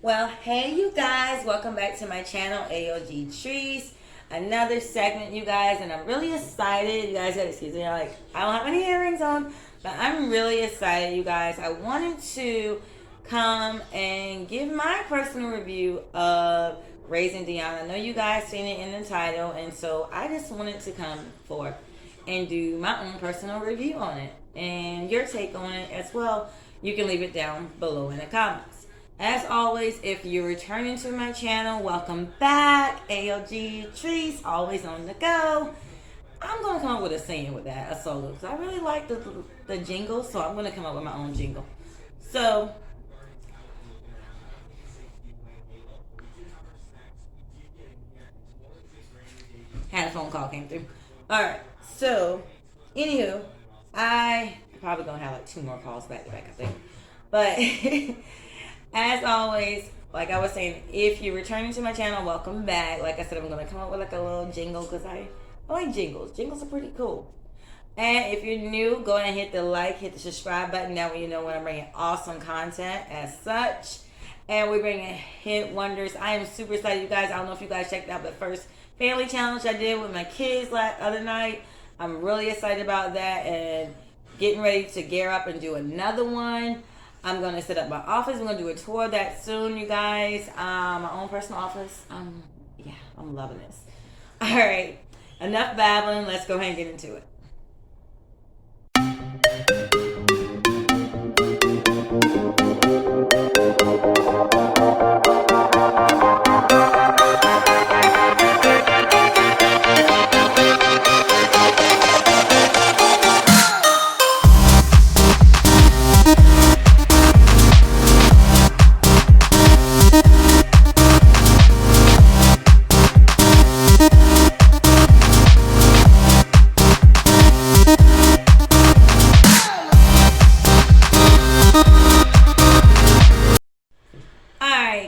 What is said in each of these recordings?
Well, hey you guys, welcome back to my channel, A.O.G. Trees. Another segment, you guys, and I'm really excited. You guys gotta excuse me, like, I don't have any earrings on, but I'm really excited, you guys. I wanted to come and give my personal review of Raising Dion. I know you guys seen it in the title, and so I just wanted to come forth and do my own personal review on it and your take on it as well. You can leave it down below in the comments. As always, if you're returning to my channel, welcome back. A.O.G. Trees, always on the go. I'm going to come up with a saying with that, a solo, because I really like the jingle, so I'm going to come up with my own jingle. So, had a phone call came through. Alright, so, anywho, I probably going to have like 2 more calls back to back, I think. But, as always, like I was saying, if you're returning to my channel, welcome back. Like I said, I'm going to come up with like a little jingle because I like jingles. Jingles are pretty cool. And if you're new, go ahead and hit the like, hit the subscribe button. That way you know when I'm bringing awesome content as such. And we're bringing hit wonders. I am super excited, you guys. I don't know if you guys checked out the first family challenge I did with my kids last other night. I'm really excited about that and getting ready to gear up and do another one. I'm going to set up my office. We're going to do a tour of that soon, you guys. My own personal office. Yeah, I'm loving this. All right. Enough babbling. Let's go ahead and get into it.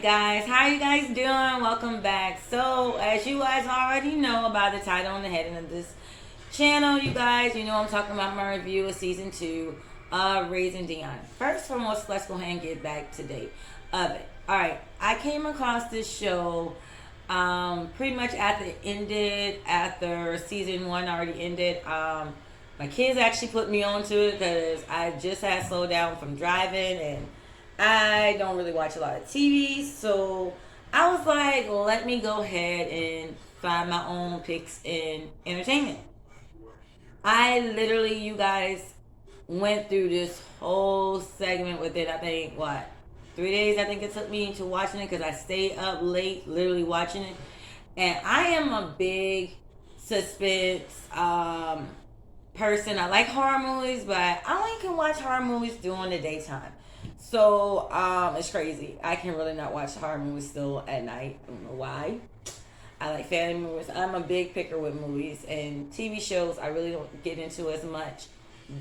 Guys, how are you guys doing? Welcome back. So as you guys already know about the title and the heading of this channel, you guys, you know I'm talking about my review of season 2 of Raising Dion. First and foremost, let's go ahead and get back to date of it. Alright, I came across this show pretty much after season 1 already ended. My kids actually put me onto it because I just had slowed down from driving and I don't really watch a lot of TV, so I was like, let me go ahead and find my own picks in entertainment. I literally, you guys, went through this whole segment with it. I think, 3 days I think it took me to watching it because I stayed up late literally watching it. And I am a big suspense person. I like horror movies, but I only can watch horror movies during the daytime. So, it's crazy. I can really not watch horror movies still at night. I don't know why. I like family movies. I'm a big picker with movies and TV shows. I really don't get into as much.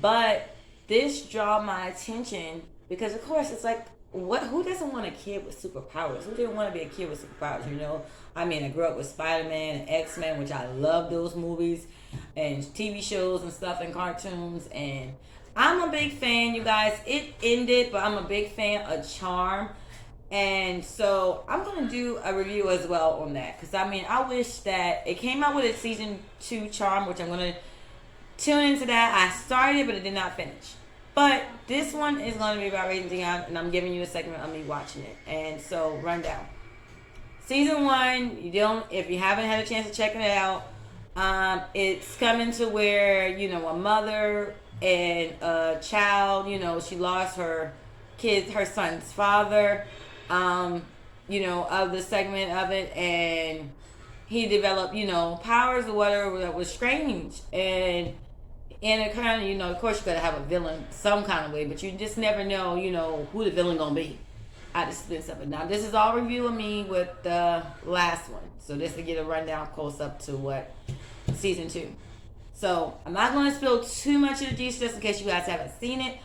But this drew my attention because, of course, it's like, who doesn't want a kid with superpowers? Who didn't want to be a kid with superpowers, you know? I mean, I grew up with Spider-Man and X-Men, which I love those movies and TV shows and stuff and cartoons, and I'm a big fan, you guys. It ended, but I'm a big fan of Charm. And so I'm going to do a review as well on that. Because, I mean, I wish that it came out with a season 2 Charm, which I'm going to tune into that. I started, but it did not finish. But this one is going to be about Raising Dion, and I'm giving you a segment of me watching it. And so, rundown. Season 1, if you haven't had a chance to check it out, it's coming to where, you know, a mother and a child, you know, she lost her son's father, you know, of the segment of it, and he developed, you know, powers or whatever that was strange, and it kind of, you know, of course you gotta have a villain some kind of way, but you just never know, you know, who the villain gonna be. I just spit something. Now this is all review of me with the last one, so this to get a rundown close up to what season 2. So, I'm not going to spill too much of the juice just in case you guys haven't seen it.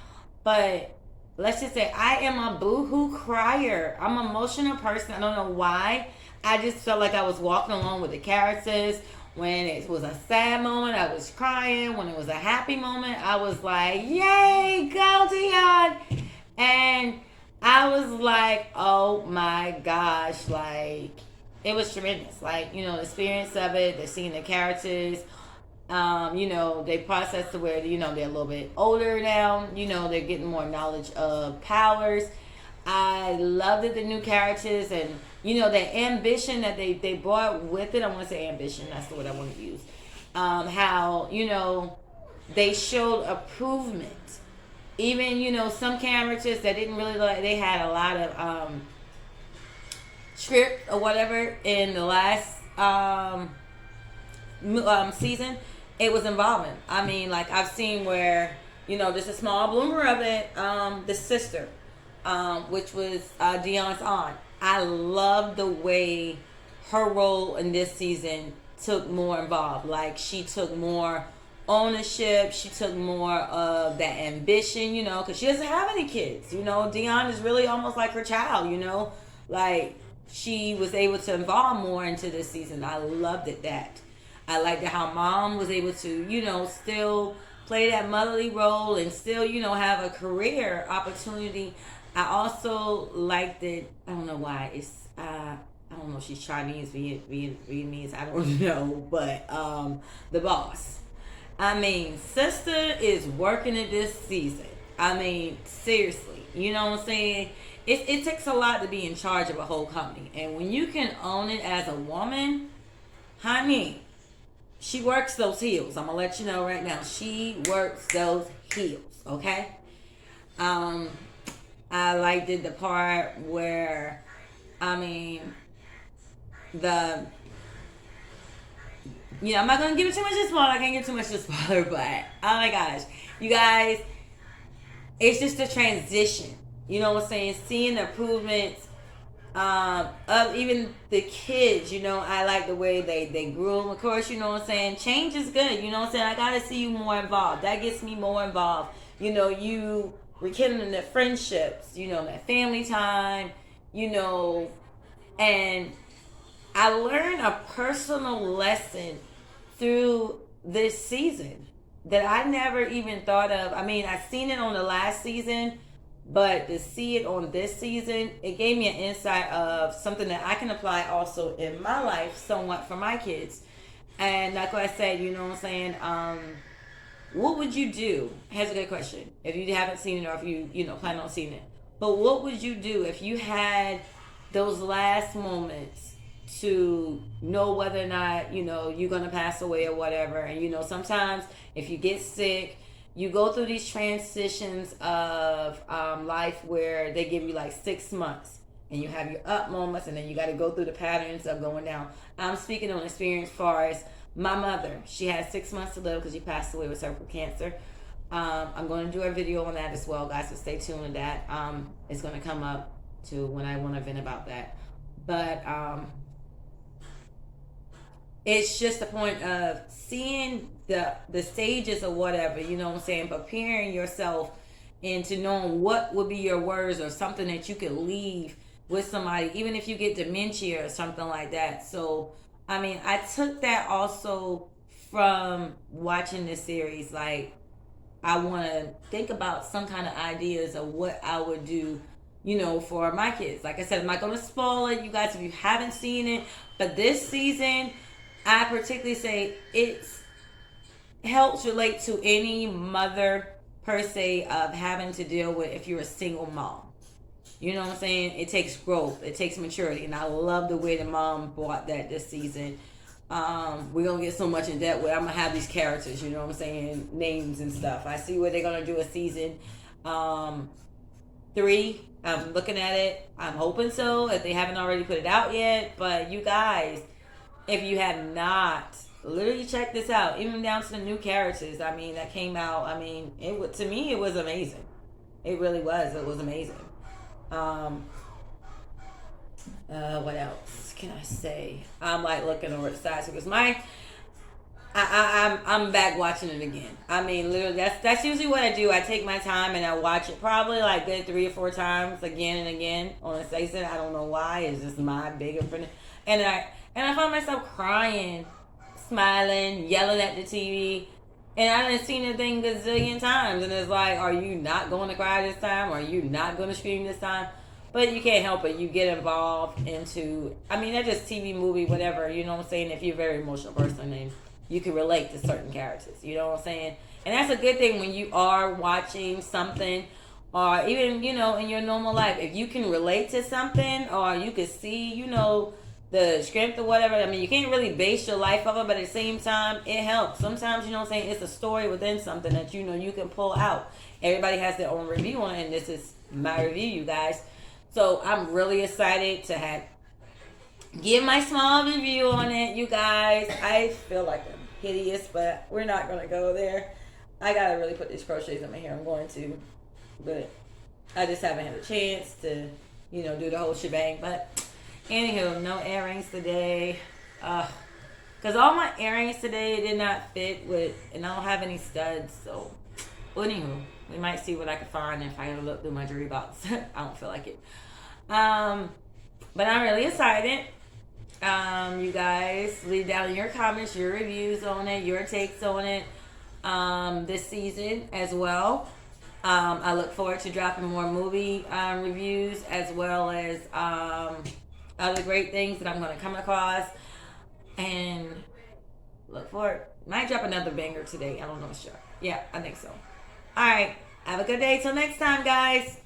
But, let's just say, I am a boo-hoo crier. I'm an emotional person. I don't know why. I just felt like I was walking along with the characters. When it was a sad moment, I was crying. When it was a happy moment, I was like, yay, go Dion! And I was like, oh my gosh, like it was tremendous. Like, you know, the experience of it, the seeing the characters, you know, they process to where, you know, they're a little bit older now, you know, they're getting more knowledge of powers. I loved it, the new characters, and you know, the ambition that they brought with it. I want to say ambition, that's the word I want to use. How, you know, they showed improvement. Even, you know, some characters that didn't really like, they had a lot of script or whatever in the last season. It was involving. I mean, like I've seen where, you know, just a small bloomer of it, the sister, which was Dion's aunt. I love the way her role in this season took more involved. Like she took more ownership. She took more of that ambition, you know, because she doesn't have any kids. You know, Dion is really almost like her child, you know, like she was able to involve more into this season. I loved it that. I liked how mom was able to, you know, still play that motherly role and still, you know, have a career opportunity. I also liked it. I don't know why. I don't know if she's Chinese, Vietnamese. I don't know, but the boss. I mean, sister is working it this season. I mean, seriously. You know what I'm saying? It takes a lot to be in charge of a whole company. And when you can own it as a woman, honey, she works those heels. I'm going to let you know right now. She works those heels, okay? I liked it, the part where, I mean, you know, I'm not going to give it too much to spoiler. I can't give too much to spoiler, but oh my gosh. You guys, it's just a transition. You know what I'm saying? Seeing the improvements of even the kids, you know, I like the way they grew them. Of course, you know what I'm saying? Change is good. You know what I'm saying? I got to see you more involved. That gets me more involved. You know, you rekindling the friendships, you know, that family time, you know, and I learned a personal lesson through this season that I never even thought of. I mean, I seen it on the last season, but to see it on this season, it gave me an insight of something that I can apply also in my life somewhat for my kids. And like I said, you know what I'm saying? What would you do? Here's a good question. If you haven't seen it or if you know, plan on seeing it. But what would you do if you had those last moments to know whether or not, you know, you're going to pass away or whatever? And, you know, sometimes if you get sick, you go through these transitions of life where they give you like 6 months and you have your up moments and then you got to go through the patterns of going down. I'm speaking on experience as far as my mother. She had 6 months to live because she passed away with cervical cancer. I'm going to do a video on that as well, guys, so stay tuned to that. It's going to come up to when I want to vent about that. But it's just the point of seeing the stages or whatever, you know what I'm saying, preparing yourself into knowing what would be your words or something that you could leave with somebody, even if you get dementia or something like that. So, I mean, I took that also from watching this series. Like, I want to think about some kind of ideas of what I would do, you know, for my kids. Like I said, I'm not going to spoil it, you guys, if you haven't seen it. But this season, I particularly say it helps relate to any mother per se of having to deal with if you're a single mom. You know what I'm saying? It takes growth. It takes maturity. And I love the way the mom brought that this season. We're going to get so much in depth with I'm going to have these characters, you know what I'm saying, names and stuff. I see what they're going to do a season 3. I'm looking at it. I'm hoping so, if they haven't already put it out yet. But you guys, if you have not, literally check this out. Even down to the new characters, I mean, that came out. I mean, to me, it was amazing. It really was. It was amazing. What else can I say? I'm like looking over the sides because I'm back watching it again. I mean, literally, that's usually what I do. I take my time and I watch it probably like good 3 or 4 times again and again on a season. I don't know why. It's just my bigger friend. And I find myself crying, smiling, yelling at the TV. And I done seen the thing gazillion times, and it's like, are you not going to cry this time? Are you not going to scream this time? But you can't help it. You get involved into, I mean, that's just TV, movie, whatever. You know what I'm saying? If you're a very emotional person, and you can relate to certain characters. You know what I'm saying? And that's a good thing when you are watching something, or even, you know, in your normal life. If you can relate to something, or you can see, you know, the script or whatever. I mean, you can't really base your life off it, but at the same time, it helps. Sometimes, you know what I'm saying, it's a story within something that, you know, you can pull out. Everybody has their own review on it, and this is my review, you guys. So I'm really excited to give my small review on it, you guys. I feel like I'm hideous, but we're not going to go there. I got to really put these crochets in my hair. I'm going to, but I just haven't had a chance to, you know, do the whole shebang. But anywho, no earrings today. Because all my earrings today did not fit with, and I don't have any studs. So, anywho, we might see what I can find if I look through my jewelry box. I don't feel like it. But I'm really excited. You guys, leave down in your comments your reviews on it, your takes on it this season as well. I look forward to dropping more movie reviews, as well as other great things that I'm going to come across. And look forward. Might drop another banger today. I don't know for sure. Yeah, I think so. All right. Have a good day. Till next time, guys.